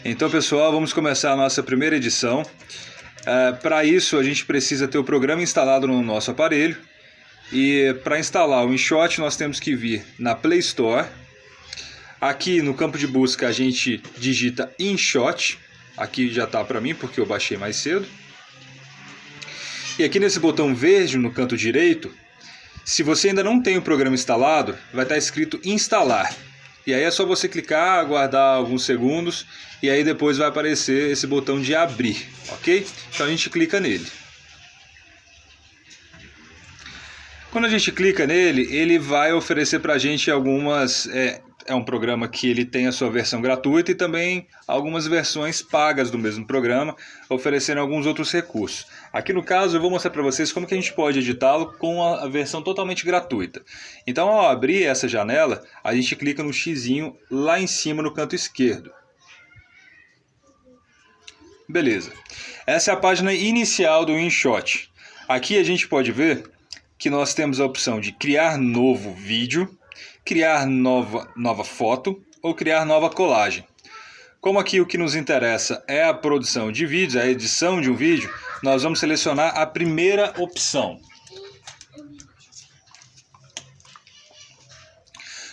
Então, pessoal, vamos começar a nossa primeira edição. Para isso, a gente precisa ter o programa instalado no nosso aparelho. E para instalar o InShot, nós temos que vir na Play Store. Aqui no campo de busca, a gente digita InShot. Aqui já está para mim, porque eu baixei mais cedo. E aqui nesse botão verde no canto direito, se você ainda não tem o programa instalado, vai estar escrito Instalar. E aí é só você clicar, aguardar alguns segundos e aí depois vai aparecer esse botão de abrir, ok? Então a gente clica nele. Quando a gente clica nele, ele vai oferecer para a gente algumas... É um programa que ele tem a sua versão gratuita e também algumas versões pagas do mesmo programa, oferecendo alguns outros recursos. Aqui no caso eu vou mostrar para vocês como que a gente pode editá-lo com a versão totalmente gratuita. Então ao abrir essa janela, a gente clica no xizinho lá em cima no canto esquerdo. Beleza. Essa é a página inicial do InShot. Aqui a gente pode ver que nós temos a opção de criar novo vídeo, criar nova foto ou criar nova colagem. Como aqui o que nos interessa é a produção de vídeos, a edição de um vídeo, nós vamos selecionar a primeira opção.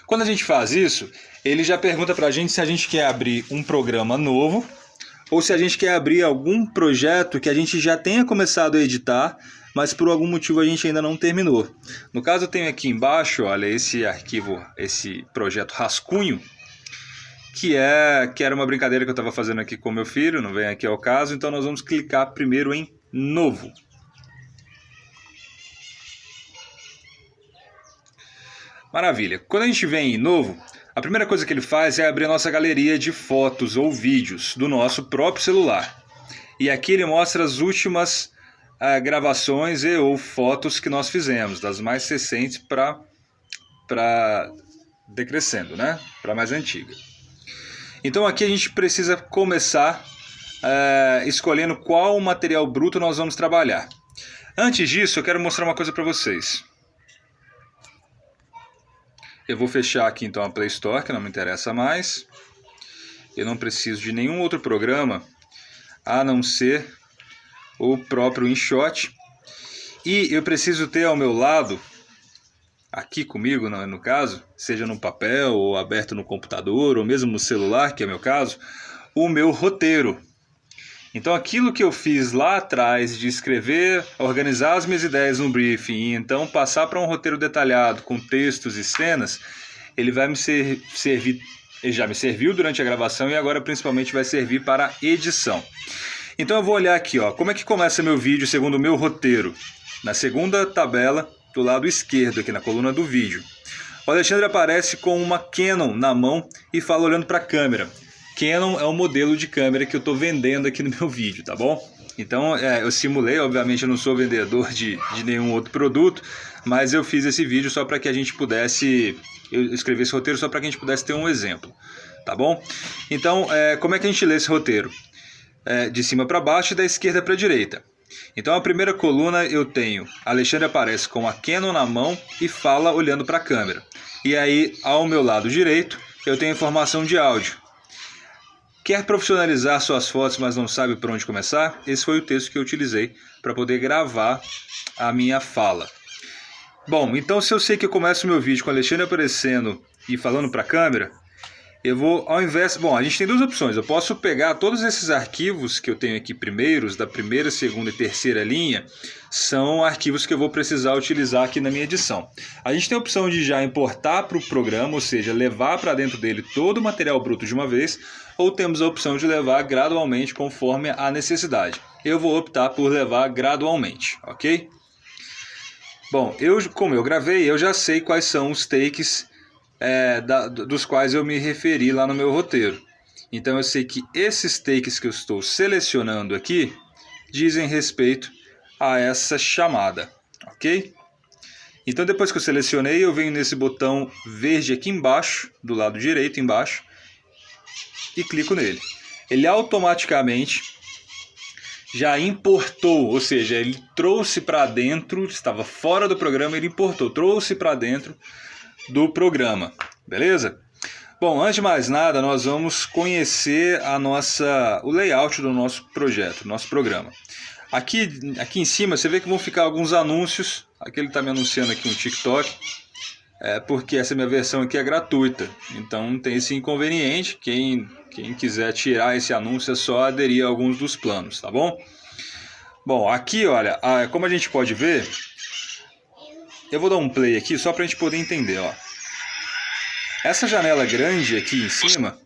Quando a gente faz isso, ele já pergunta para a gente se a gente quer abrir um programa novo ou se a gente quer abrir algum projeto que a gente já tenha começado a editar, mas por algum motivo a gente ainda não terminou. No caso eu tenho aqui embaixo, olha, esse arquivo, esse projeto rascunho, que era uma brincadeira que eu estava fazendo aqui com meu filho, não vem aqui ao caso, então nós vamos clicar primeiro em novo. Maravilha. Quando a gente vem em novo, a primeira coisa que ele faz é abrir a nossa galeria de fotos ou vídeos do nosso próprio celular. E aqui ele mostra as últimas gravações e ou fotos que nós fizemos, das mais recentes para decrescendo, né? Para mais antiga. Então aqui a gente precisa começar escolhendo qual material bruto nós vamos trabalhar. Antes disso, eu quero mostrar uma coisa para vocês. Eu vou fechar aqui então a Play Store, que não me interessa mais. Eu não preciso de nenhum outro programa a não ser o próprio InShot. E eu preciso ter ao meu lado, aqui comigo no caso, seja no papel ou aberto no computador ou mesmo no celular, que é o meu caso, o meu roteiro. Então aquilo que eu fiz lá atrás de escrever, organizar as minhas ideias no briefing e então passar para um roteiro detalhado com textos e cenas, ele vai me servir, ele já me serviu durante a gravação e agora principalmente vai servir para a edição. Então eu vou olhar aqui, ó, como é que começa meu vídeo segundo o meu roteiro. Na segunda tabela, do lado esquerdo, aqui na coluna do vídeo. O Alexandre aparece com uma Canon na mão e fala olhando para a câmera. Canon é o modelo de câmera que eu estou vendendo aqui no meu vídeo, tá bom? Então eu simulei, obviamente eu não sou vendedor de nenhum outro produto, mas eu fiz esse vídeo só para que a gente pudesse, eu escrevi esse roteiro só para que a gente pudesse ter um exemplo, tá bom? Então como é que a gente lê esse roteiro? De cima para baixo e da esquerda para a direita. Então a primeira coluna eu tenho Alexandre aparece com a Canon na mão e fala olhando para a câmera. E aí ao meu lado direito eu tenho informação de áudio. Quer profissionalizar suas fotos, mas não sabe por onde começar? Esse foi o texto que eu utilizei para poder gravar a minha fala. Bom, então se eu sei que eu começo o meu vídeo com o Alexandre aparecendo e falando para a câmera, eu vou, ao invés... Bom, a gente tem duas opções. Eu posso pegar todos esses arquivos que eu tenho aqui primeiros, da primeira, segunda e terceira linha, são arquivos que eu vou precisar utilizar aqui na minha edição. A gente tem a opção de já importar para o programa, ou seja, levar para dentro dele todo o material bruto de uma vez, ou temos a opção de levar gradualmente conforme a necessidade. Eu vou optar por levar gradualmente, ok? Bom, como eu gravei, eu já sei quais são os takes dos quais eu me referi lá no meu roteiro. Então eu sei que esses takes que eu estou selecionando aqui dizem respeito a essa chamada, ok? Então depois que eu selecionei, eu venho nesse botão verde aqui embaixo, do lado direito embaixo, e clico nele. Ele automaticamente já importou, ou seja, ele trouxe para dentro, estava fora do programa, ele importou, trouxe para dentro do programa, beleza? Bom, antes de mais nada, nós vamos conhecer o layout do nosso projeto, do nosso programa. Aqui em cima você vê que vão ficar alguns anúncios. Aqui ele está me anunciando aqui um TikTok, porque essa minha versão aqui é gratuita. Então não tem esse inconveniente. Quem quiser tirar esse anúncio é só aderir a alguns dos planos, tá bom? Bom, aqui olha, como a gente pode ver, eu vou dar um play aqui só para a gente poder entender, ó. Essa janela grande aqui em cima,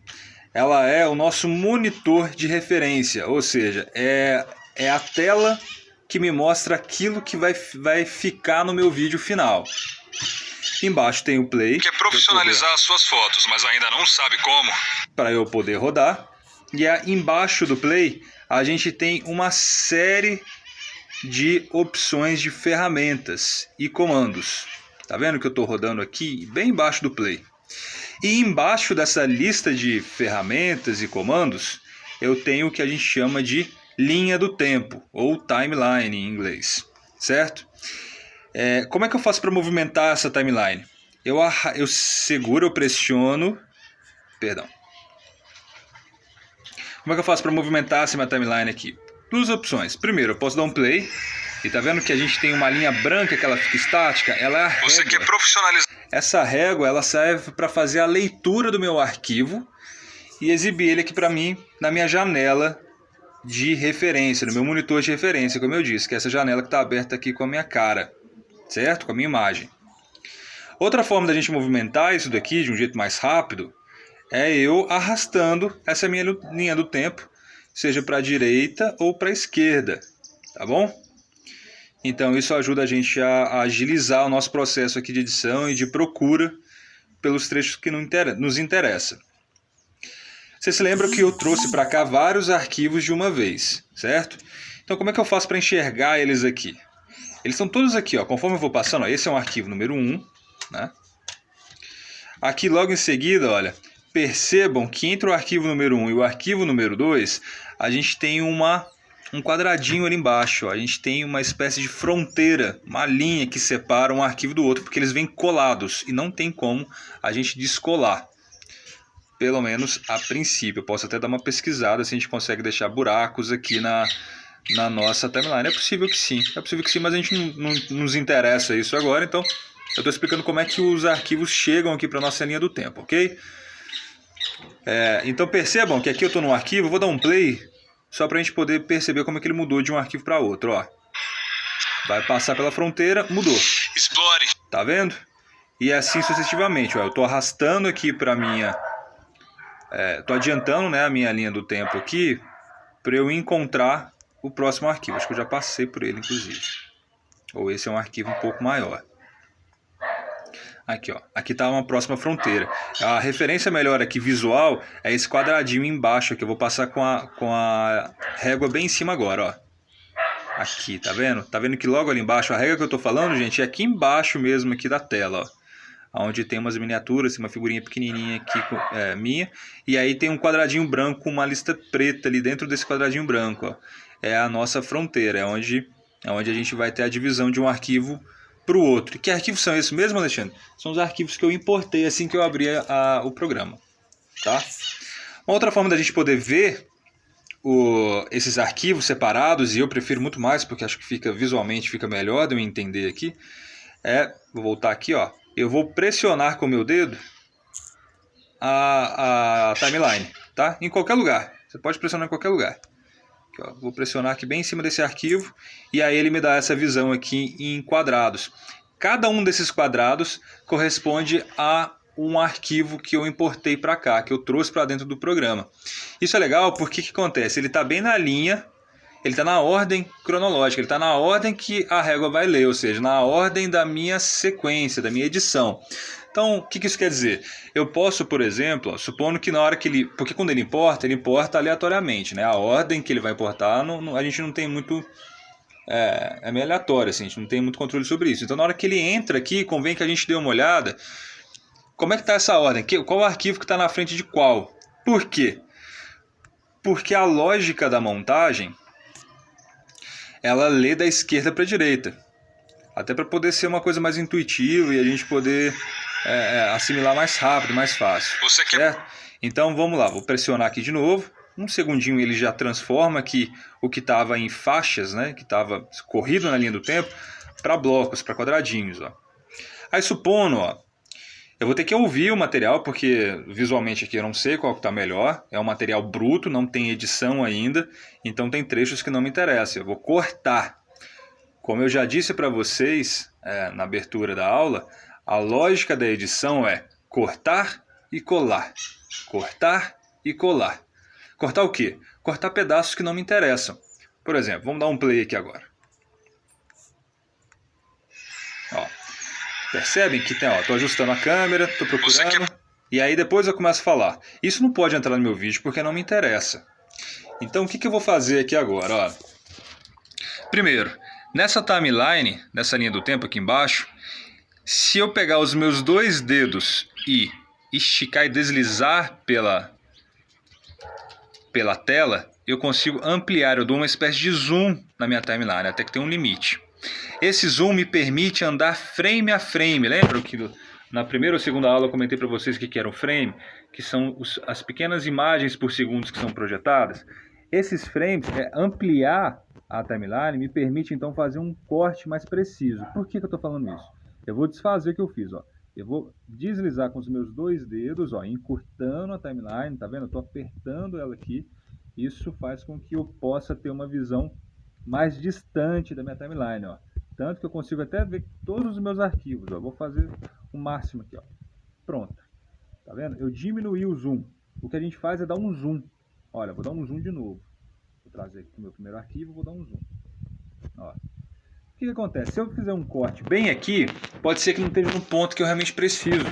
ela é o nosso monitor de referência, ou seja, é a tela que me mostra aquilo que vai ficar no meu vídeo final. Embaixo tem o play. Quer profissionalizar as suas fotos, mas ainda não sabe como? Para eu poder rodar. E embaixo do play a gente tem uma série de opções de ferramentas e comandos. Tá vendo que eu estou rodando aqui bem embaixo do play? E embaixo dessa lista de ferramentas e comandos, eu tenho o que a gente chama de linha do tempo, ou timeline em inglês, certo? Como é que eu faço para movimentar essa timeline? Eu seguro, eu pressiono, perdão. Como é que eu faço para movimentar essa minha timeline aqui? Duas opções. Primeiro, eu posso dar um play, e tá vendo que a gente tem uma linha branca que ela fica estática? Ela é a régua. Você quer profissionalizar? Essa régua, ela serve para fazer a leitura do meu arquivo e exibir ele aqui para mim na minha janela de referência, no meu monitor de referência, como eu disse, que é essa janela que está aberta aqui com a minha cara, certo? Com a minha imagem. Outra forma da gente movimentar isso daqui de um jeito mais rápido é eu arrastando essa minha linha do tempo, seja para a direita ou para a esquerda, tá bom? Então isso ajuda a gente a agilizar o nosso processo aqui de edição e de procura pelos trechos que nos interessam. Você se lembra que eu trouxe para cá vários arquivos de uma vez, certo? Então como é que eu faço para enxergar eles aqui? Eles estão todos aqui, ó, conforme eu vou passando, ó, esse é um arquivo número 1, né? Aqui logo em seguida, olha, percebam que entre o arquivo número 1 e o arquivo número 2, a gente tem um quadradinho ali embaixo, ó. A gente tem uma espécie de fronteira, uma linha que separa um arquivo do outro, porque eles vêm colados e não tem como a gente descolar. Pelo menos a princípio. Eu posso até dar uma pesquisada se a gente consegue deixar buracos aqui na nossa timeline. É possível que sim, mas a gente não nos interessa isso agora, então eu estou explicando como é que os arquivos chegam aqui para a nossa linha do tempo, ok? Então percebam que aqui eu estou num arquivo, vou dar um play só para a gente poder perceber como é que ele mudou de um arquivo para outro, ó. Vai passar pela fronteira, mudou. Explore. Tá vendo? E assim sucessivamente, ó. Eu estou arrastando aqui para minha... Estou adiantando, né, a minha linha do tempo aqui para eu encontrar o próximo arquivo. Acho que eu já passei por ele, inclusive. Ou esse é um arquivo um pouco maior. Aqui, ó. Aqui está uma próxima fronteira. A referência melhor aqui visual é esse quadradinho embaixo, que eu vou passar com a régua bem em cima agora, ó. Aqui, tá vendo? Tá vendo que logo ali embaixo, a régua que eu tô falando, gente, é aqui embaixo mesmo aqui da tela, ó. Onde tem umas miniaturas, tem uma figurinha pequenininha aqui minha. E aí tem um quadradinho branco com uma lista preta ali dentro desse quadradinho branco, ó. É a nossa fronteira, é onde a gente vai ter a divisão de um arquivo para o outro. E que arquivos são esses mesmo, Alexandre? São os arquivos que eu importei assim que eu abri o programa, tá? Uma outra forma da gente poder ver esses arquivos separados, e eu prefiro muito mais porque acho que visualmente fica melhor de eu entender aqui, vou voltar aqui, ó. Eu vou pressionar com o meu dedo a timeline, tá? Em qualquer lugar. Você pode pressionar em qualquer lugar. Aqui, ó. Vou pressionar aqui bem em cima desse arquivo e aí ele me dá essa visão aqui em quadrados. Cada um desses quadrados corresponde a um arquivo que eu importei para cá, que eu trouxe para dentro do programa. Isso é legal porque o que acontece? Ele está bem na linha, ele está na ordem cronológica, ele está na ordem que a régua vai ler, ou seja, na ordem da minha sequência, da minha edição. Então, o que isso quer dizer? Eu posso, por exemplo, supondo que na hora que ele... Porque quando ele importa aleatoriamente, né? A ordem que ele vai importar, a gente não tem muito... É meio aleatório, assim, a gente não tem muito controle sobre isso. Então, na hora que ele entra aqui, convém que a gente dê uma olhada. Como é que está essa ordem? Qual o arquivo que está na frente de qual? Por quê? Porque a lógica da montagem, ela lê da esquerda para a direita. Até para poder ser uma coisa mais intuitiva e a gente poder assimilar mais rápido, mais fácil. Você quer... Certo? Então vamos lá, vou pressionar aqui de novo. Um segundinho ele já transforma aqui o que estava em faixas, né, que estava corrido na linha do tempo, para blocos, para quadradinhos. Ó. Aí supondo, ó, eu vou ter que ouvir o material, porque visualmente aqui eu não sei qual que está melhor. É um material bruto, não tem edição ainda, então tem trechos que não me interessam. Eu vou cortar. Como eu já disse para vocês na abertura da aula, a lógica da edição é cortar e colar. Cortar e colar. Cortar o quê? Cortar pedaços que não me interessam. Por exemplo, vamos dar um play aqui agora. Ó, percebem que tem, estou ajustando a câmera, estou procurando, e aí depois eu começo a falar. Isso não pode entrar no meu vídeo porque não me interessa. Então o que eu vou fazer aqui agora? Ó. Primeiro, nessa timeline, nessa linha do tempo aqui embaixo, se eu pegar os meus 2 dedos e esticar e deslizar pela tela, eu consigo ampliar, eu dou uma espécie de zoom na minha timeline, até que tem um limite. Esse zoom me permite andar frame a frame. Lembra que na primeira ou segunda aula eu comentei para vocês o que era um frame? Que são as pequenas imagens por segundos que são projetadas. Esses frames, ampliar a timeline, me permite então fazer um corte mais preciso. Por que eu estou falando isso? Eu vou desfazer o que eu fiz. Ó. Eu vou deslizar com os meus 2 dedos, ó, encurtando a timeline, tá vendo? Eu estou apertando ela aqui. Isso faz com que eu possa ter uma visão mais distante da minha timeline, ó. Tanto que eu consigo até ver todos os meus arquivos, ó. Vou fazer o máximo aqui, ó. Pronto. Tá vendo? Eu diminuí o zoom. O que a gente faz é dar um zoom. Olha, vou dar um zoom de novo. Vou trazer aqui o meu primeiro arquivo, vou dar um zoom. Ó. O que acontece? Se eu fizer um corte bem aqui, pode ser que não esteja no ponto que eu realmente preciso.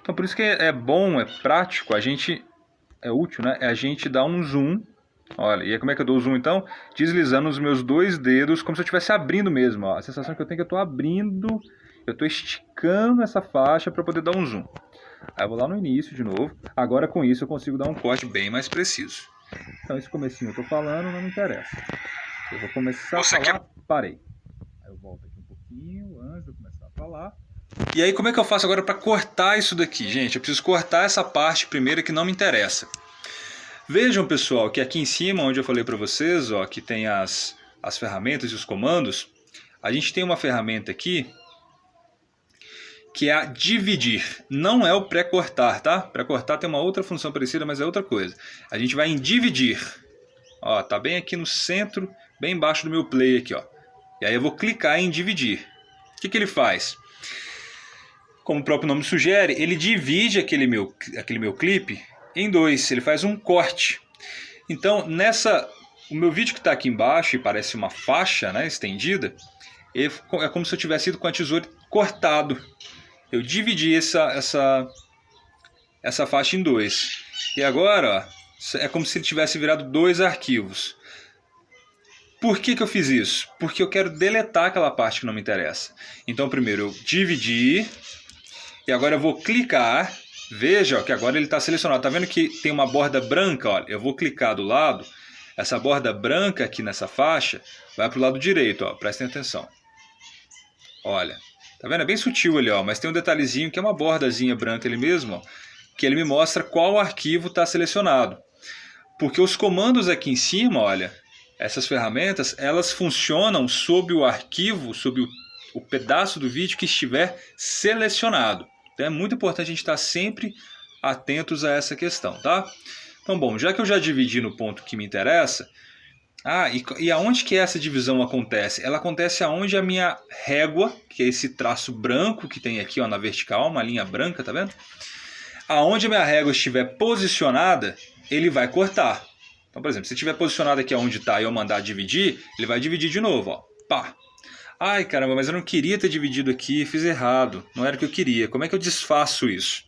Então por isso que é bom, é prático, é útil, né? É a gente dar um zoom. Olha, e aí como é que eu dou o zoom então? Deslizando os meus 2 dedos, como se eu estivesse abrindo mesmo. Ó. A sensação que eu tenho é que eu estou abrindo, eu estou esticando essa faixa para poder dar um zoom. Aí eu vou lá no início de novo. Agora com isso eu consigo dar um corte bem mais preciso. Então esse comecinho eu estou falando, não me interessa. Eu vou começar a falar, parei. Aí eu volto aqui um pouquinho antes de eu começar a falar. E aí como é que eu faço agora para cortar isso daqui? Gente, eu preciso cortar essa parte primeiro que não me interessa. Vejam, pessoal, que aqui em cima, onde eu falei para vocês, ó, que tem as ferramentas e os comandos, a gente tem uma ferramenta aqui que é a dividir. Não é o pré-cortar, tá? Pré-cortar tem uma outra função parecida, mas é outra coisa. A gente vai em dividir. Ó, tá bem aqui no centro, bem embaixo do meu play aqui, ó. E aí eu vou clicar em dividir. O que ele faz? Como o próprio nome sugere, ele divide aquele meu clipe em 2, ele faz um corte. Então, o meu vídeo que está aqui embaixo e parece uma faixa, né, estendida, é como se eu tivesse ido com a tesoura cortado. Eu dividi essa faixa em 2. E agora, ó, é como se ele tivesse virado 2 arquivos. Por que eu fiz isso? Porque eu quero deletar aquela parte que não me interessa. Então, primeiro eu dividi, e agora eu vou clicar. Veja, ó, que agora ele está selecionado. Está vendo que tem uma borda branca? Olha, eu vou clicar do lado. Essa borda branca aqui nessa faixa vai para o lado direito. Ó, prestem atenção. Olha, tá vendo? É bem sutil ali, ó, mas tem um detalhezinho que é uma bordazinha branca ali mesmo, ó, que ele me mostra qual arquivo está selecionado. Porque os comandos aqui em cima, olha, essas ferramentas, elas funcionam sob o arquivo, sob o pedaço do vídeo que estiver selecionado. Então é muito importante a gente estar sempre atentos a essa questão, tá? Então, bom, já que eu já dividi no ponto que me interessa, e aonde que essa divisão acontece? Ela acontece aonde a minha régua, que é esse traço branco que tem aqui, ó, na vertical, uma linha branca, tá vendo? Aonde a minha régua estiver posicionada, ele vai cortar. Então, por exemplo, se estiver posicionado aqui onde está e eu mandar dividir, ele vai dividir de novo, ó, pá. Ai, caramba, mas eu não queria ter dividido aqui, fiz errado, não era o que eu queria. Como é que eu desfaço isso?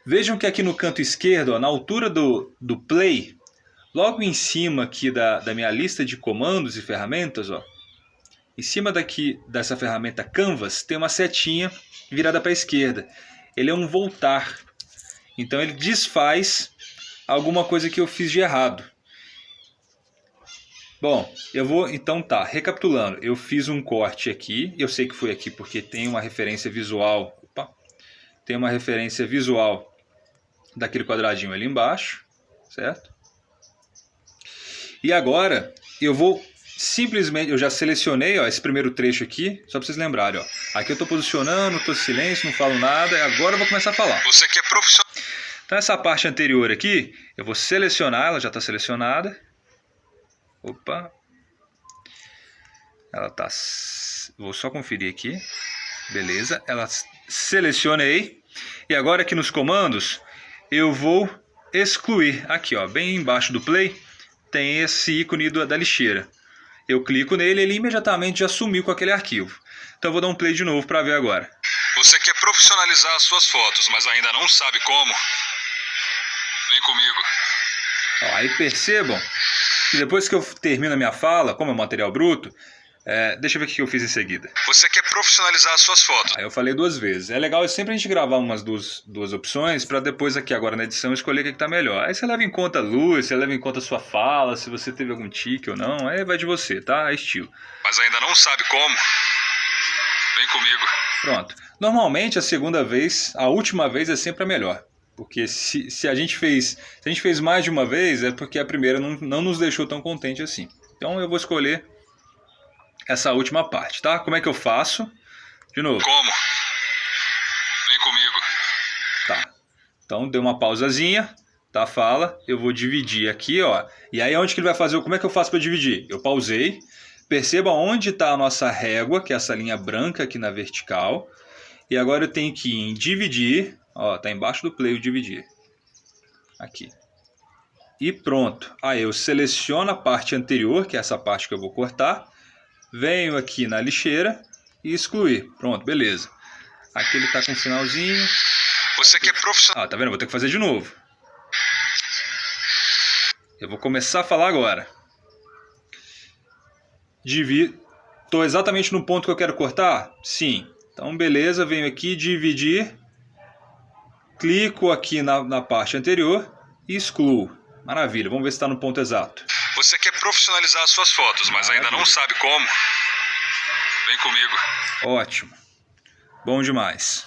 Vejam que aqui no canto esquerdo, ó, na altura do play, logo em cima aqui da minha lista de comandos e ferramentas, ó, em cima dessa ferramenta Canvas, tem uma setinha virada para a esquerda. Ele é um voltar. Então ele desfaz alguma coisa que eu fiz de errado. Bom, então recapitulando, eu fiz um corte aqui, eu sei que foi aqui porque tem uma referência visual, tem uma referência visual daquele quadradinho ali embaixo, certo? E agora eu vou simplesmente, eu já selecionei, ó, esse primeiro trecho aqui, só para vocês lembrarem, ó. Aqui eu estou posicionando, estou em silêncio, não falo nada, e agora eu vou começar a falar. Você que é profissional. Então essa parte anterior aqui, eu vou selecionar, ela já está selecionada. Opa. Ela tá, vou só conferir aqui. Beleza, ela selecionei. E agora aqui nos comandos, eu vou excluir. Aqui, ó, bem embaixo do play, tem esse ícone da lixeira. Eu clico nele, ele imediatamente já sumiu com aquele arquivo. Então eu vou dar um play de novo para ver agora. Você quer profissionalizar as suas fotos, mas ainda não sabe como? Vem comigo. Ó, aí percebam que depois que eu termino a minha fala, como é material bruto, deixa eu ver o que eu fiz em seguida. Você quer profissionalizar as suas fotos. Aí eu falei 2 vezes. É legal sempre a gente gravar umas duas opções para depois aqui agora na edição escolher o que está melhor. Aí você leva em conta a luz, você leva em conta a sua fala, se você teve algum tique ou não, aí vai de você, tá? É estilo. Mas ainda não sabe como? Vem comigo. Pronto. Normalmente a segunda vez, a última vez é sempre a melhor. Porque se a gente fez mais de uma vez, é porque a primeira não nos deixou tão contente assim. Então eu vou escolher essa última parte, tá? Como é que eu faço? De novo. Como? Vem comigo. Tá. Então deu uma pausazinha da fala. Eu vou dividir aqui, ó. E aí onde que ele vai fazer? Como é que eu faço para dividir? Eu pausei. Perceba onde está a nossa régua, que é essa linha branca aqui na vertical. E agora eu tenho que ir em dividir. Ó, tá embaixo do play o dividir. Aqui. E pronto. Aí eu seleciono a parte anterior, que é essa parte que eu vou cortar. Venho aqui na lixeira e excluir. Pronto, beleza. Aqui ele tá com um finalzinho. Você quer profissional. Ah, tá vendo? Vou ter que fazer de novo. Eu vou começar a falar agora. Tô exatamente no ponto que eu quero cortar? Sim. Então, beleza. Venho aqui, dividir. Clico aqui na parte anterior e excluo. Maravilha. Vamos ver se está no ponto exato. Você quer profissionalizar as suas fotos, mas ainda não sabe como? Vem comigo. Ótimo. Bom demais.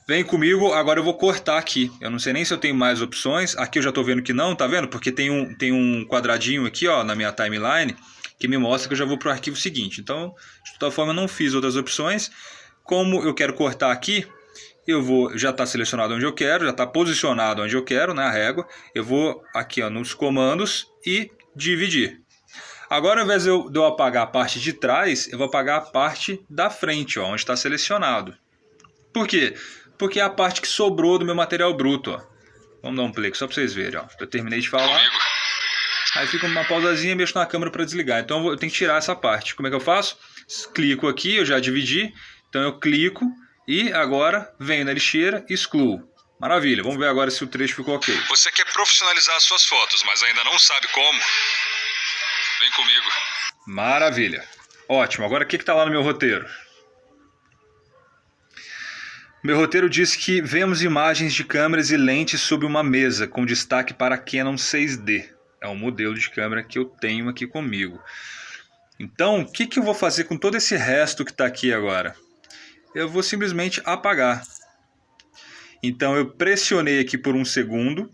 Vem comigo, agora eu vou cortar aqui. Eu não sei nem se eu tenho mais opções. Aqui eu já estou vendo que não, tá vendo? Porque tem um quadradinho aqui, ó, na minha timeline, que me mostra que eu já vou para o arquivo seguinte. Então, de toda forma, eu não fiz outras opções. Como eu quero cortar aqui, já está selecionado onde eu quero, já está posicionado onde eu quero, na régua. Eu vou aqui, ó, nos comandos e dividir. Agora, ao invés de eu apagar a parte de trás, eu vou apagar a parte da frente, ó, onde está selecionado. Por quê? Porque é a parte que sobrou do meu material bruto. Ó. Vamos dar um play só para vocês verem. Ó. Eu terminei de falar. Aí fica uma pausazinha e mexo na câmera para desligar. Então eu tenho que tirar essa parte. Como é que eu faço? Clico aqui, eu já dividi. Então eu clico e agora venho na lixeira e excluo. Maravilha, vamos ver agora se o trecho ficou ok. Você quer profissionalizar as suas fotos, mas ainda não sabe como? Vem comigo. Maravilha. Ótimo, agora o que está lá no meu roteiro? Meu roteiro diz que vemos imagens de câmeras e lentes sob uma mesa, com destaque para a Canon 6D. É um modelo de câmera que eu tenho aqui comigo. Então, o que eu vou fazer com todo esse resto que está aqui agora? Eu vou simplesmente apagar. Então, eu pressionei aqui por 1 segundo,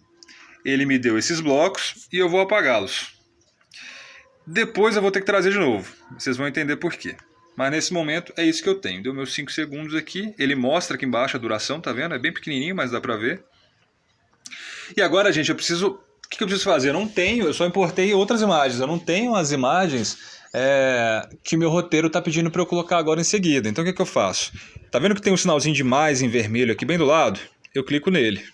ele me deu esses blocos e eu vou apagá-los. Depois eu vou ter que trazer de novo, vocês vão entender por quê. Mas nesse momento é isso que eu tenho. Deu meus 5 segundos aqui. Ele mostra aqui embaixo a duração, tá vendo? É bem pequenininho, mas dá pra ver. E agora, gente, o que eu preciso fazer? Eu só importei outras imagens. Eu não tenho as imagens que meu roteiro tá pedindo para eu colocar agora em seguida. Então o que eu faço? Tá vendo que tem um sinalzinho de mais em vermelho aqui bem do lado? Eu clico nele.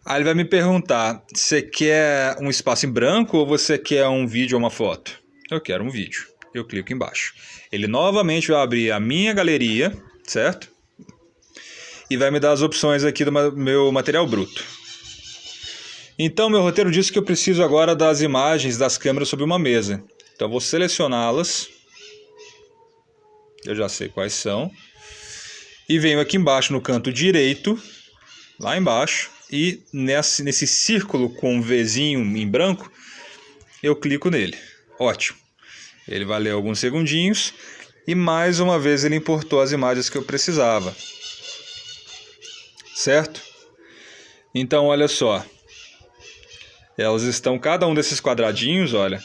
Aí ele vai me perguntar, você quer um espaço em branco ou você quer um vídeo ou uma foto? Eu quero um vídeo. Eu clico embaixo. Ele novamente vai abrir a minha galeria, certo? E vai me dar as opções aqui do meu material bruto. Então, meu roteiro diz que eu preciso agora das imagens das câmeras sobre uma mesa. Então, eu vou selecioná-las. Eu já sei quais são. E venho aqui embaixo no canto direito, lá embaixo. E nesse círculo com um Vzinho em branco, eu clico nele. Ótimo. Ele vai ler alguns segundinhos e mais uma vez ele importou as imagens que eu precisava. certo? Então, olha só. Elas estão, cada um desses quadradinhos, olha,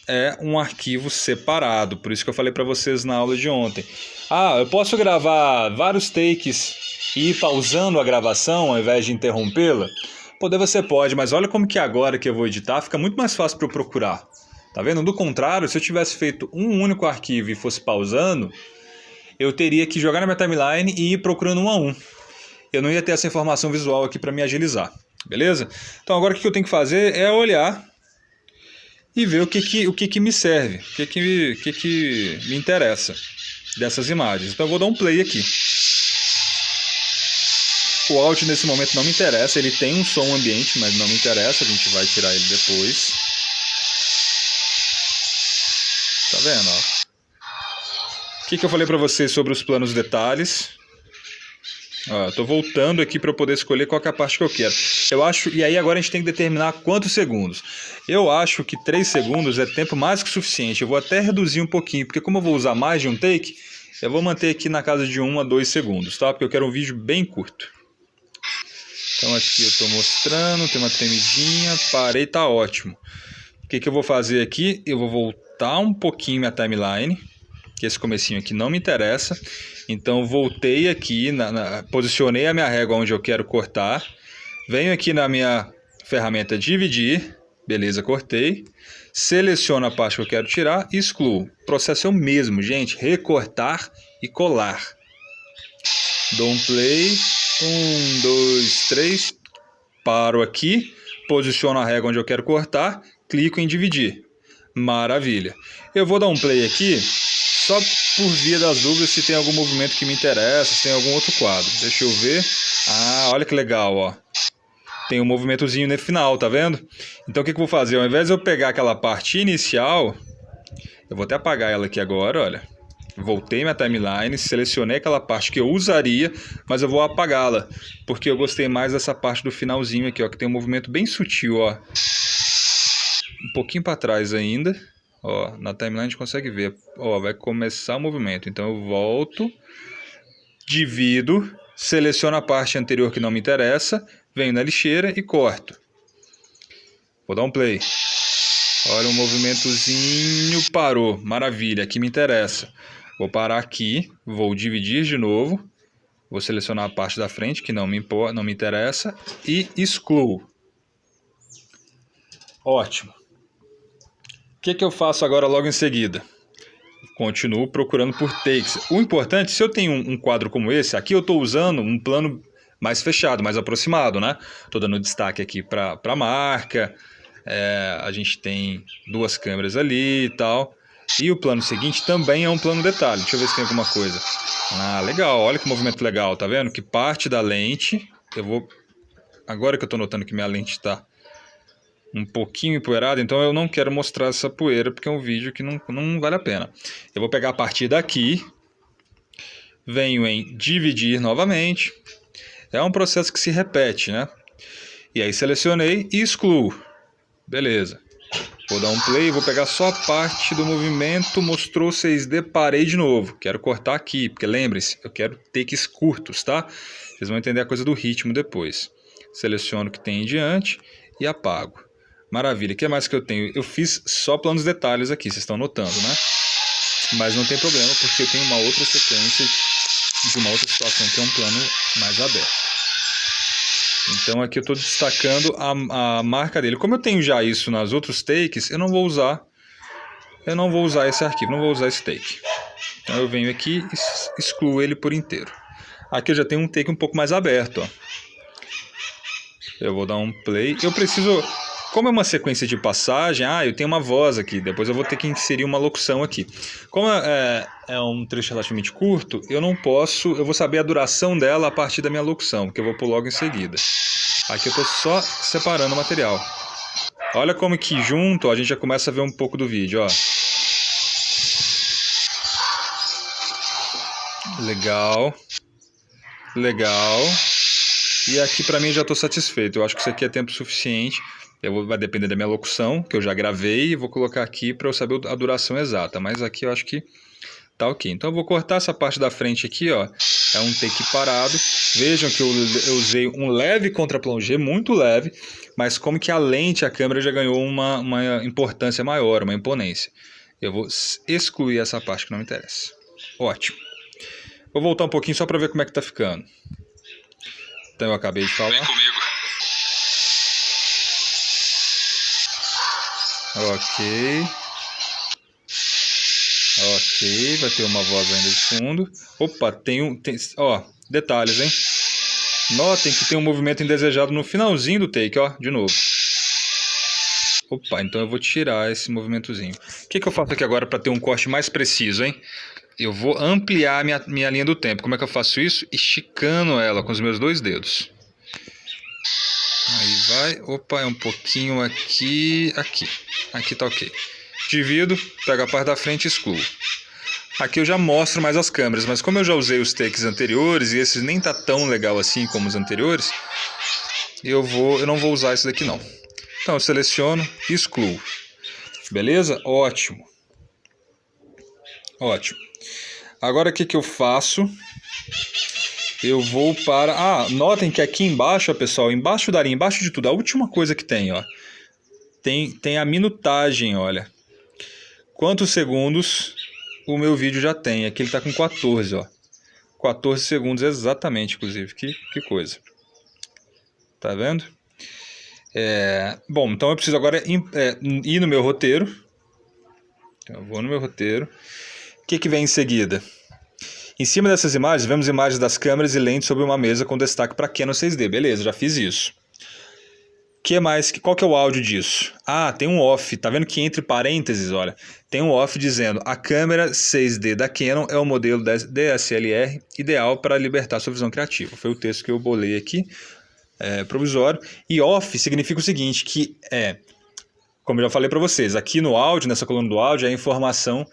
é um arquivo separado. Por isso que eu falei para vocês na aula de ontem. Ah, eu posso gravar vários takes e ir pausando a gravação ao invés de interrompê-la? Poder você pode, mas olha como que agora que eu vou editar fica muito mais fácil para eu procurar. Tá vendo? Do contrário, se eu tivesse feito um único arquivo e fosse pausando, eu teria que jogar na minha timeline e ir procurando um a um. Eu não ia ter essa informação visual aqui para me agilizar. Beleza? Então agora o que eu tenho que fazer é olhar e ver o que me serve, o que me interessa dessas imagens. Então eu vou dar um play aqui. O áudio nesse momento não me interessa, ele tem um som ambiente, mas não me interessa, a gente vai tirar ele depois. Tá vendo? Ó? O que eu falei para vocês sobre os planos detalhes? Ó, eu tô voltando aqui para eu poder escolher qual que é a parte que eu quero. Eu acho, e aí agora a gente tem que determinar quantos segundos. Eu acho que 3 segundos é tempo mais que suficiente. Eu vou até reduzir um pouquinho, porque como eu vou usar mais de um take, eu vou manter aqui na casa de 1 a 2 segundos, tá? Porque eu quero um vídeo bem curto. Então aqui eu tô mostrando, tem uma tremidinha, parei, tá ótimo. O que eu vou fazer aqui? Eu vou voltar um pouquinho minha timeline, que esse comecinho aqui não me interessa. Então voltei aqui, posicionei a minha régua onde eu quero cortar. Venho aqui na minha ferramenta dividir, beleza, cortei. Seleciono a parte que eu quero tirar e excluo. O processo é o mesmo, gente, recortar e colar. Dou um play, 1, 2, 3, paro aqui, posiciono a régua onde eu quero cortar, clico em dividir. Maravilha. Eu vou dar um play aqui, só por via das dúvidas se tem algum movimento que me interessa, se tem algum outro quadro. Deixa eu ver. Ah, olha que legal, ó. Tem um movimentozinho no final, tá vendo? Então o que eu vou fazer? Ao invés de eu pegar aquela parte inicial, eu vou até apagar ela aqui agora, olha. Voltei minha timeline, selecionei aquela parte que eu usaria, mas eu vou apagá-la, porque eu gostei mais dessa parte do finalzinho aqui, ó, que tem um movimento bem sutil, ó. Um pouquinho para trás ainda. Ó, na timeline a gente consegue ver. Ó, vai começar o movimento. Então eu volto, divido, seleciono a parte anterior que não me interessa, venho na lixeira e corto. Vou dar um play. Olha, um movimentozinho parou. Maravilha, aqui me interessa. Vou parar aqui, vou dividir de novo. Vou selecionar a parte da frente que não me interessa e excluo. Ótimo. O que eu faço agora logo em seguida? Continuo procurando por takes. O importante, se eu tenho um quadro como esse, aqui eu estou usando um plano mais fechado, mais aproximado, né? Estou dando destaque aqui para a marca, a gente tem 2 câmeras ali e tal. E o plano seguinte também é um plano detalhe. Deixa eu ver se tem alguma coisa. Ah, legal, olha que movimento legal, tá vendo? Que parte da lente, agora que eu estou notando que minha lente está um pouquinho empoeirado, então eu não quero mostrar essa poeira, porque é um vídeo que não vale a pena. Eu vou pegar a partir daqui, venho em dividir novamente, é um processo que se repete, né? E aí selecionei e excluo. Beleza. Vou dar um play, vou pegar só a parte do movimento, mostrou 6D, parei de novo. Quero cortar aqui, porque lembre-se, eu quero takes curtos, tá? Vocês vão entender a coisa do ritmo depois. Seleciono o que tem em diante e apago. Maravilha, o que mais que eu tenho? Eu fiz só planos detalhes aqui, vocês estão notando, né? Mas não tem problema, porque eu tenho uma outra sequência de uma outra situação que é um plano mais aberto. Então aqui eu estou destacando a marca dele. Como eu tenho já isso nas outros takes, eu não vou usar esse arquivo, não vou usar esse take. Então eu venho aqui e excluo ele por inteiro. Aqui eu já tenho um take um pouco mais aberto, ó. Eu vou dar um play. Eu preciso... Como é uma sequência de passagem, eu tenho uma voz aqui, depois eu vou ter que inserir uma locução aqui. Como é um trecho relativamente curto, eu vou saber a duração dela a partir da minha locução, que eu vou pôr logo em seguida. Aqui eu estou só separando o material. Olha como que junto a gente já começa a ver um pouco do vídeo, ó. Legal. Legal. E aqui para mim já estou satisfeito, eu acho que isso aqui é tempo suficiente. Vai depender da minha locução, que eu já gravei, e vou colocar aqui para eu saber a duração exata. Mas aqui eu acho que Tá ok. Então eu vou cortar essa parte da frente aqui, ó. É um take parado. Vejam que eu usei um leve contra-plongé, muito leve, mas como que a lente, a câmera já ganhou uma importância maior, uma imponência. Eu vou excluir essa parte que não me interessa. Ótimo. Vou voltar um pouquinho só para ver como é que tá ficando. Então eu acabei de falar. Vem comigo. Ok. Ok, vai ter uma voz ainda de fundo. Opa, ó, detalhes, hein? Notem que tem um movimento indesejado no finalzinho do take, ó, de novo. Opa, então eu vou tirar esse movimentozinho. O que eu faço aqui agora para ter um corte mais preciso, hein? Eu vou ampliar minha linha do tempo. Como é que eu faço isso? Esticando ela com os meus 2 dedos. Aí vai. Opa, é um pouquinho aqui. Aqui tá ok. Divido, pego a parte da frente e excluo. Aqui eu já mostro mais as câmeras, mas como eu já usei os takes anteriores e esses nem tá tão legal assim como os anteriores, eu não vou usar esse daqui não. Então eu seleciono e excluo. Beleza? Ótimo. Ótimo. Agora o que eu faço? Eu vou para... notem que aqui embaixo, pessoal, embaixo da linha, embaixo de tudo, a última coisa que tem, ó. Tem a minutagem, olha. Quantos segundos o meu vídeo já tem? Aqui ele está com 14, ó. 14 segundos exatamente, inclusive. Que coisa. Tá vendo? Bom, então eu preciso agora ir no meu roteiro. Então eu vou no meu roteiro. O que vem em seguida? Em cima dessas imagens, vemos imagens das câmeras e lentes sobre uma mesa com destaque para Canon 6D. Beleza, já fiz isso. Qual que é o áudio disso? Tem um off. Tá vendo que entre parênteses, olha, tem um off dizendo: a câmera 6D da Canon é o modelo DSLR ideal para libertar sua visão criativa. Foi o texto que eu bolei aqui, provisório. E off significa o seguinte, que como eu já falei para vocês, aqui no áudio, nessa coluna do áudio, é a informação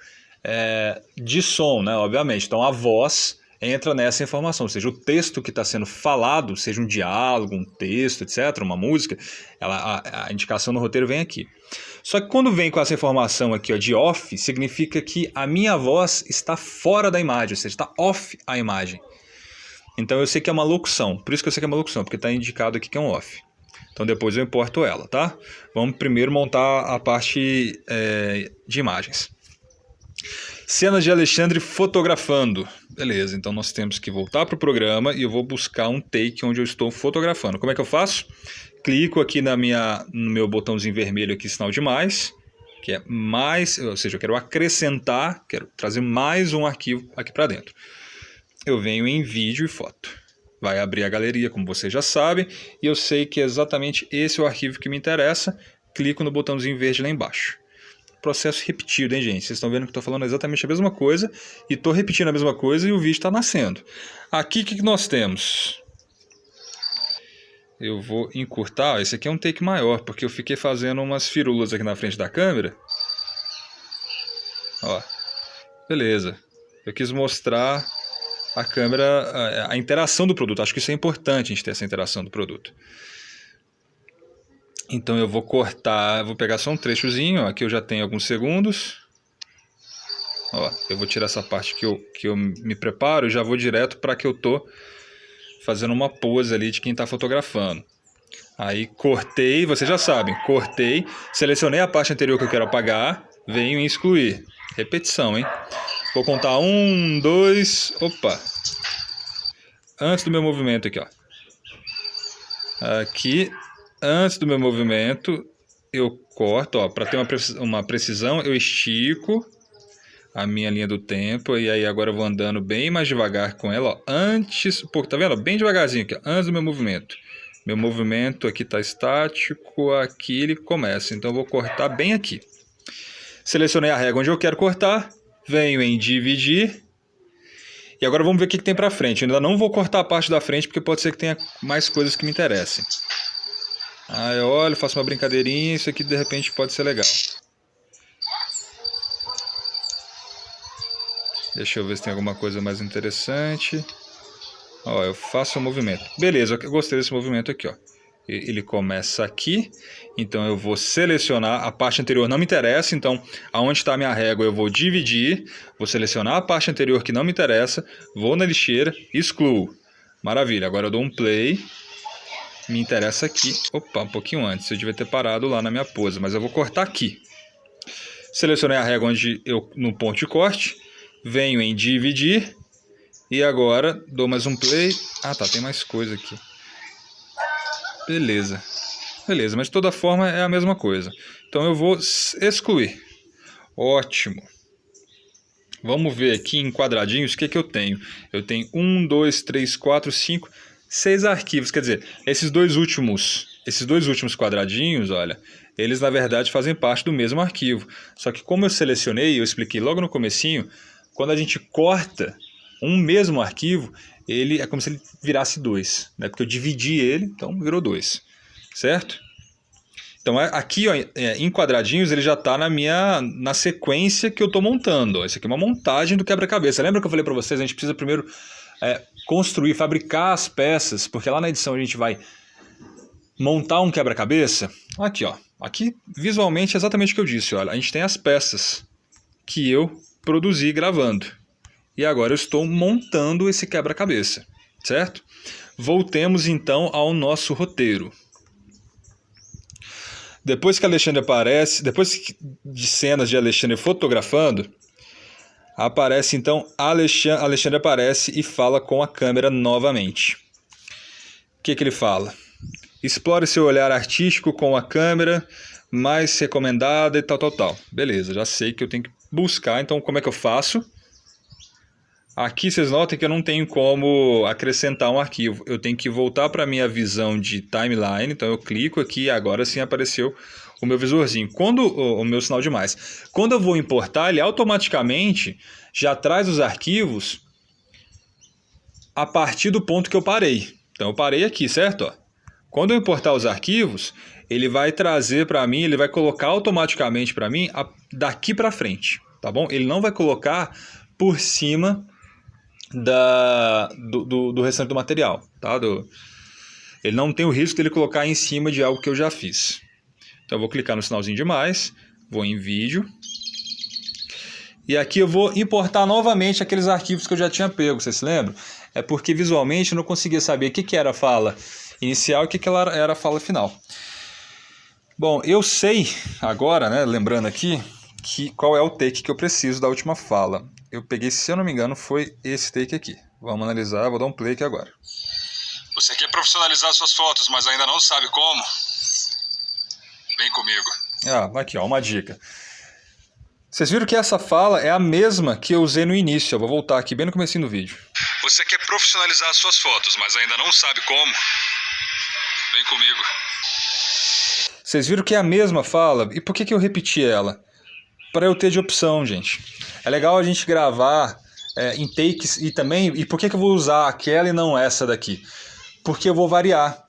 de som, né? Obviamente. Então a voz entra nessa informação, ou seja, o texto que está sendo falado, seja um diálogo, um texto, etc., uma música, a indicação no roteiro vem aqui. Só que quando vem com essa informação aqui, ó, de off, significa que a minha voz está fora da imagem, ou seja, está off a imagem. Então eu sei que é uma locução, por isso que eu sei que é uma locução, porque está indicado aqui que é um off. Então depois eu importo ela, tá? Vamos primeiro montar a parte de imagens. Cenas de Alexandre fotografando. Beleza, então nós temos que voltar para o programa e eu vou buscar um take onde eu estou fotografando. Como é que eu faço? Clico aqui no meu botãozinho vermelho aqui, sinal de mais, que é mais, ou seja, eu quero acrescentar, quero trazer mais um arquivo aqui para dentro. Eu venho em vídeo e foto. Vai abrir a galeria, como vocês já sabem, e eu sei que é exatamente esse o arquivo que me interessa. Clico no botãozinho verde lá embaixo. Processo repetido, hein, gente? Vocês estão vendo que eu estou falando exatamente a mesma coisa e estou repetindo a mesma coisa e o vídeo está nascendo. Aqui, o que nós temos? Eu vou encurtar. Esse aqui é um take maior, porque eu fiquei fazendo umas firulas aqui na frente da câmera. Ó, beleza. Eu quis mostrar a câmera, a interação do produto. Acho que isso é importante, a gente ter essa interação do produto. Então eu vou cortar, vou pegar só um trechozinho, ó, aqui eu já tenho alguns segundos. Ó, eu vou tirar essa parte que eu me preparo e já vou direto para que eu tô fazendo uma pose ali de quem está fotografando. Aí cortei, vocês já sabem, cortei, selecionei a parte anterior que eu quero apagar, venho em excluir. Repetição, hein? Vou contar 1, 2, opa. Antes do meu movimento aqui, ó. Aqui... Antes do meu movimento, eu corto, ó, para ter uma precisão, eu estico a minha linha do tempo, e aí agora eu vou andando bem mais devagar com ela, ó, antes, pô, tá vendo? Bem devagarzinho aqui, ó, antes do meu movimento. Meu movimento aqui está estático, aqui ele começa, então eu vou cortar bem aqui. Selecionei a régua onde eu quero cortar, venho em dividir, e agora vamos ver o que tem para frente. Eu ainda não vou cortar a parte da frente, porque pode ser que tenha mais coisas que me interessem. Aí eu olho, faço uma brincadeirinha, isso aqui de repente pode ser legal. Deixa eu ver se tem alguma coisa mais interessante. Ó, eu faço um movimento. Beleza, eu gostei desse movimento aqui, ó. ele começa aqui, então eu vou selecionar a parte anterior, não me interessa, então aonde está a minha régua eu vou dividir, vou selecionar a parte anterior que não me interessa, vou na lixeira, excluo. Maravilha, agora eu dou um play, me interessa aqui, opa, um pouquinho antes, eu devia ter parado lá na minha pose, mas eu vou cortar aqui. Selecionei a régua no ponto de corte, venho em dividir, e agora dou mais um play, ah tá, tem mais coisa aqui. Beleza, mas de toda forma é a mesma coisa. Então eu vou excluir. Ótimo. Vamos ver aqui em quadradinhos o que eu tenho. Eu tenho 1, 2, 3, 4, 5, 6 arquivos. Quer dizer, esses dois últimos quadradinhos, olha, eles na verdade fazem parte do mesmo arquivo. Só que como eu selecionei, eu expliquei logo no comecinho, quando a gente corta um mesmo arquivo, ele é como se ele virasse 2, né? Porque eu dividi ele, então virou 2, certo? Então aqui ó, em quadradinhos ele já está na sequência que eu estou montando. Ó. Isso aqui é uma montagem do quebra-cabeça. Lembra que eu falei para vocês, a gente precisa primeiro construir, fabricar as peças, porque lá na edição a gente vai montar um quebra-cabeça. Aqui, ó, aqui visualmente é exatamente o que eu disse. Olha, a gente tem as peças que eu produzi gravando. E agora eu estou montando esse quebra-cabeça, certo? Voltemos então ao nosso roteiro. Depois que Alexandre aparece, depois de cenas de Alexandre fotografando, aparece então Alexandre aparece e fala com a câmera novamente. O que ele fala? Explore seu olhar artístico com a câmera mais recomendada e tal. Beleza, já sei que eu tenho que buscar, então como é que eu faço? Aqui vocês notem que eu não tenho como acrescentar um arquivo. Eu tenho que voltar para a minha visão de timeline. Então eu clico aqui e agora sim apareceu o meu visorzinho. O meu sinal de mais. Quando eu vou importar, ele automaticamente já traz os arquivos a partir do ponto que eu parei. Então eu parei aqui, certo? Ó. Quando eu importar os arquivos, ele vai trazer para mim, ele vai colocar automaticamente para mim daqui para frente. Tá bom? Ele não vai colocar por cima do restante do material, tá? Ele não tem o risco de ele colocar em cima de algo que eu já fiz. Então eu vou clicar no sinalzinho de mais, vou em vídeo, e aqui eu vou importar novamente aqueles arquivos que eu já tinha pego, vocês se lembram? É porque visualmente eu não conseguia saber o que era a fala inicial e o que era a fala final. Bom, eu sei agora, né, lembrando aqui, qual é o take que eu preciso da última fala. Eu peguei, se eu não me engano, foi esse take aqui. Vamos analisar, vou dar um play aqui agora. Você quer profissionalizar suas fotos, mas ainda não sabe como? Vem comigo. Aqui, ó, uma dica. Vocês viram que essa fala é a mesma que eu usei no início. Eu vou voltar aqui bem no comecinho do vídeo. Você quer profissionalizar suas fotos, mas ainda não sabe como? Vem comigo. Vocês viram que é a mesma fala? E por que eu repeti ela? Para eu ter de opção, gente. É legal a gente gravar em takes e também... E por que eu vou usar aquela e não essa daqui? Porque eu vou variar.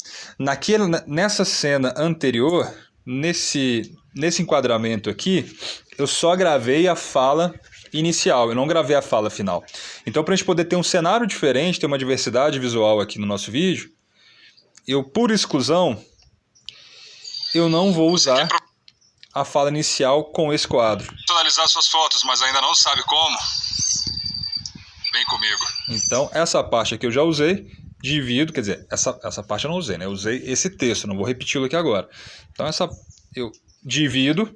Nessa cena anterior, nesse enquadramento aqui, eu só gravei a fala inicial, eu não gravei a fala final. Então, para a gente poder ter um cenário diferente, ter uma diversidade visual aqui no nosso vídeo, eu, por exclusão, eu não vou usar a fala inicial com esse quadro. Personalizar suas fotos, mas ainda não sabe como? Vem comigo. Então, essa parte aqui eu já usei, divido, quer dizer, essa parte eu não usei, né? Eu usei esse texto, não vou repeti-lo aqui agora. Então, eu divido,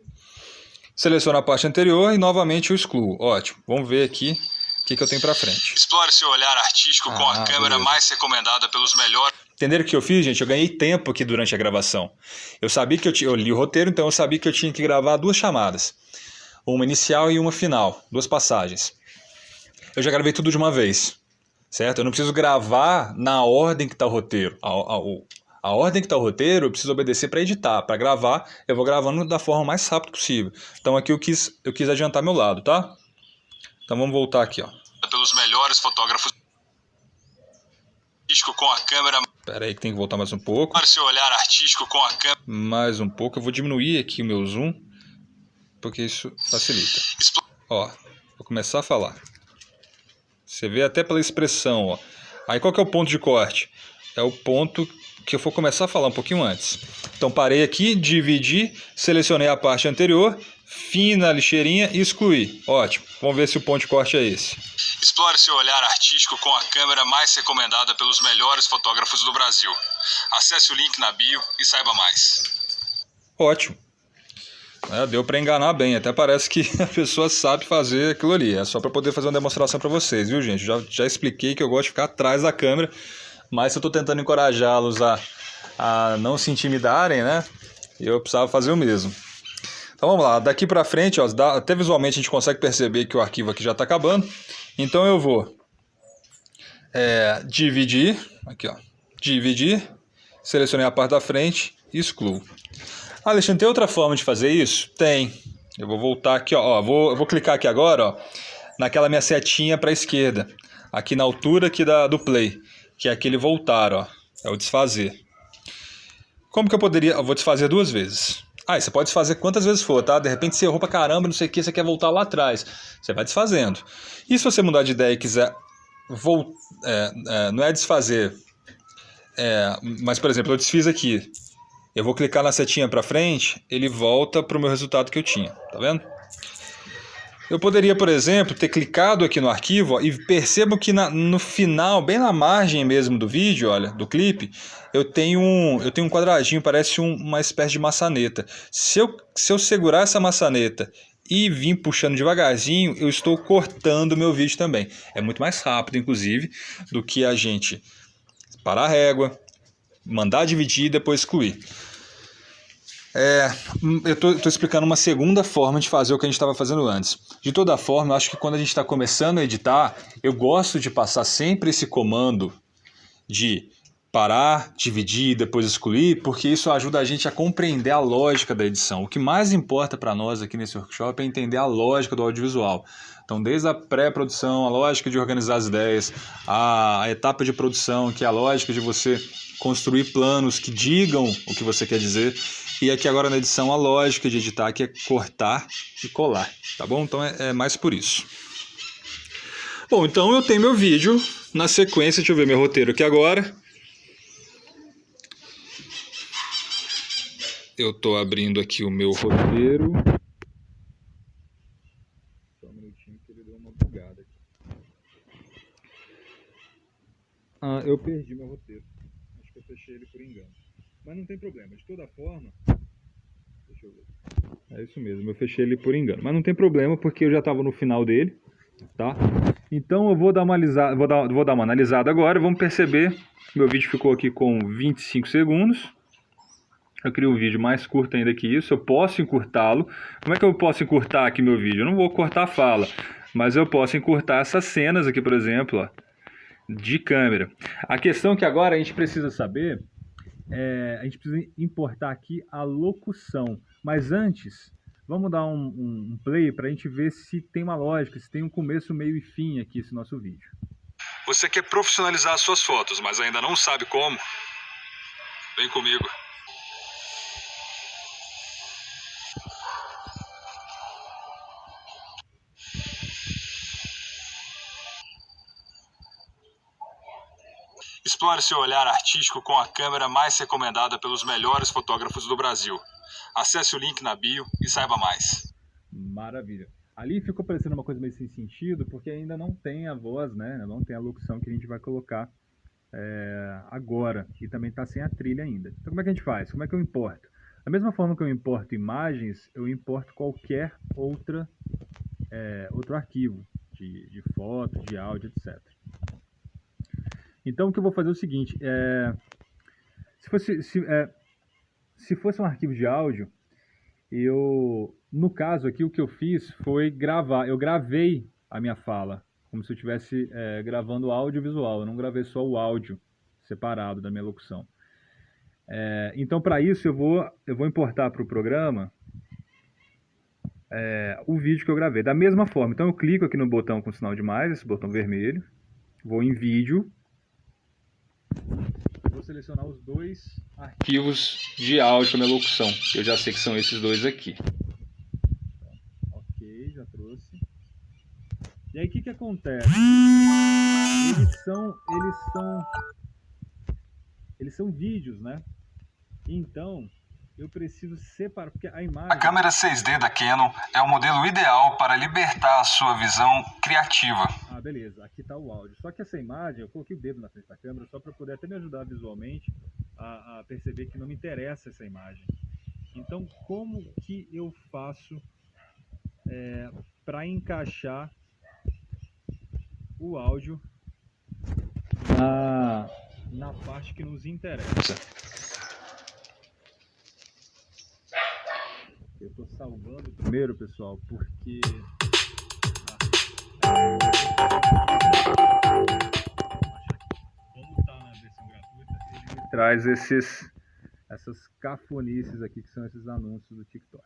seleciono a parte anterior e novamente eu excluo. Ótimo, vamos ver aqui o que eu tenho para frente. Explore seu olhar artístico com a câmera mais recomendada pelos melhores. Entenderam o que eu fiz, gente? Eu ganhei tempo aqui durante a gravação. Eu sabia que eu li o roteiro, então eu sabia que eu tinha que gravar 2 chamadas. Uma inicial e uma final, 2 passagens. Eu já gravei tudo de uma vez, certo? Eu não preciso gravar na ordem que está o roteiro. A ordem que está o roteiro eu preciso obedecer para editar. Para gravar, eu vou gravando da forma mais rápida possível. Então aqui eu quis adiantar meu lado, tá? Então vamos voltar aqui, ó. Pelos melhores fotógrafos com a câmera. Espera aí que tem que voltar mais um pouco. Para seu olhar artístico com a câmera. Mais um pouco. Eu vou diminuir aqui o meu zoom, porque isso facilita. Ó, vou começar a falar. Você vê até pela expressão, ó. Aí qual que é o ponto de corte? É o ponto que eu vou começar a falar um pouquinho antes. Então parei aqui, dividi, selecionei a parte anterior, fim na lixeirinha e excluí. Ótimo, vamos ver se o ponto de corte é esse. Explore seu olhar artístico com a câmera mais recomendada pelos melhores fotógrafos do Brasil. Acesse o link na bio e saiba mais. Ótimo. Deu para enganar bem, até parece que a pessoa sabe fazer aquilo ali. É só para poder fazer uma demonstração para vocês, viu, gente? Já expliquei que eu gosto de ficar atrás da câmera, mas eu estou tentando encorajá-los a não se intimidarem, né? Eu precisava fazer o mesmo. Então vamos lá, daqui para frente, ó, até visualmente a gente consegue perceber que o arquivo aqui já está acabando. Então eu vou dividir, aqui ó, dividir, selecionei a parte da frente e excluo. Alexandre, tem outra forma de fazer isso? Tem. Eu vou voltar aqui, ó, eu vou clicar aqui agora, ó, naquela minha setinha para a esquerda, aqui na altura aqui do play, que é aquele voltar, ó, é o desfazer. Como que eu poderia? Eu vou desfazer 2 vezes. Você pode desfazer quantas vezes for, tá? De repente você errou pra caramba, não sei o que, você quer voltar lá atrás. Você vai desfazendo. E se você mudar de ideia e quiser não é desfazer, mas por exemplo, eu desfiz aqui. Eu vou clicar na setinha para frente, ele volta para o meu resultado que eu tinha, tá vendo? Eu poderia, por exemplo, ter clicado aqui no arquivo, ó, e percebo que no final, bem na margem mesmo do vídeo, olha, do clipe, eu tenho um quadradinho, parece uma espécie de maçaneta. Se eu segurar essa maçaneta e vir puxando devagarzinho, eu estou cortando o meu vídeo também. É muito mais rápido, inclusive, do que a gente parar a régua, mandar dividir e depois excluir. Eu estou explicando uma segunda forma de fazer o que a gente estava fazendo antes. De toda forma, eu acho que quando a gente está começando a editar, eu gosto de passar sempre esse comando de parar, dividir e depois excluir, porque isso ajuda a gente a compreender a lógica da edição. O que mais importa para nós aqui nesse workshop é entender a lógica do audiovisual. Então, desde a pré-produção, a lógica de organizar as ideias, a etapa de produção, que é a lógica de você construir planos que digam o que você quer dizer, e aqui agora na edição a lógica de editar, que é cortar e colar, tá bom? Então é mais por isso. Bom, então eu tenho meu vídeo na sequência, deixa eu ver meu roteiro aqui agora. Eu estou abrindo aqui o meu roteiro. Só um minutinho que ele deu uma bugada aqui. Eu perdi meu roteiro. Acho que eu fechei ele por engano. Mas não tem problema, de toda forma... Deixa eu ver. É isso mesmo, eu fechei ele por engano. Mas não tem problema, porque eu já estava no final dele, tá? Então eu vou dar uma analisada agora. Vamos perceber, meu vídeo ficou aqui com 25 segundos. Eu queria um vídeo mais curto ainda que isso. Eu posso encurtá-lo. Como é que eu posso encurtar aqui meu vídeo? Eu não vou cortar a fala, mas eu posso encurtar essas cenas aqui, por exemplo, ó, de câmera. A questão que agora a gente precisa saber... a gente precisa importar aqui a locução, mas antes vamos dar um play para a gente ver se tem uma lógica, se tem um começo, meio e fim aqui esse nosso vídeo. Você quer profissionalizar as suas fotos, mas ainda não sabe como? Vem comigo. Explore seu olhar artístico com a câmera mais recomendada pelos melhores fotógrafos do Brasil. Acesse o link na bio e saiba mais. Maravilha. Ali ficou parecendo uma coisa meio sem sentido, porque ainda não tem a voz, né? Não tem a locução que a gente vai colocar agora. E também está sem a trilha ainda. Então como é que a gente faz? Como é que eu importo? Da mesma forma que eu importo imagens, eu importo qualquer outro arquivo de foto, de áudio, etc. Então o que eu vou fazer é o seguinte, se fosse um arquivo de áudio, no caso aqui o que eu fiz foi gravar, eu gravei a minha fala, como se eu estivesse gravando áudio e visual, eu não gravei só o áudio separado da minha locução. Então para isso eu vou importar para o programa o vídeo que eu gravei, da mesma forma. Então eu clico aqui no botão com sinal de mais, esse botão vermelho, vou em vídeo, vou selecionar os 2 arquivos de áudio para minha locução. Eu já sei que são esses 2 aqui. Ok, já trouxe. E aí o que acontece? Eles são eles são vídeos, né? Então, eu preciso separar, porque a imagem... A câmera 6D da Canon é o modelo ideal para libertar a sua visão criativa. Ah, beleza, aqui está o áudio. Só que essa imagem, eu coloquei o dedo na frente da câmera só para poder até me ajudar visualmente a perceber que não me interessa essa imagem. Então, como que eu faço para encaixar o áudio na parte que nos interessa? Eu estou salvando primeiro, pessoal, porque como está na versão gratuita, ele me traz essas cafonices aqui, que são esses anúncios do TikTok.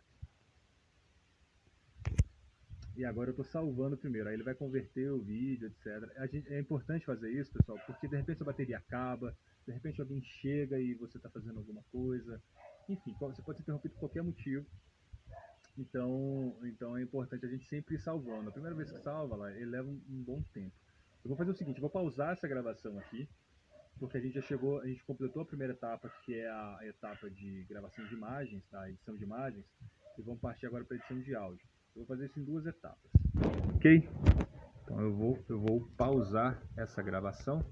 E agora eu estou salvando primeiro, aí ele vai converter o vídeo, etc. É importante fazer isso, pessoal, porque de repente a bateria acaba, de repente alguém chega e você está fazendo alguma coisa, enfim, você pode ser interrompido por qualquer motivo. Então é importante a gente sempre ir salvando. A primeira vez que salva lá, ele leva um bom tempo. Eu vou fazer o seguinte, eu vou pausar essa gravação aqui, porque a gente já chegou, a gente completou a primeira etapa, que é a etapa de gravação de imagens, tá? Edição de imagens, e vamos partir agora para a edição de áudio. Eu vou fazer isso em 2 etapas, ok? Então eu vou pausar essa gravação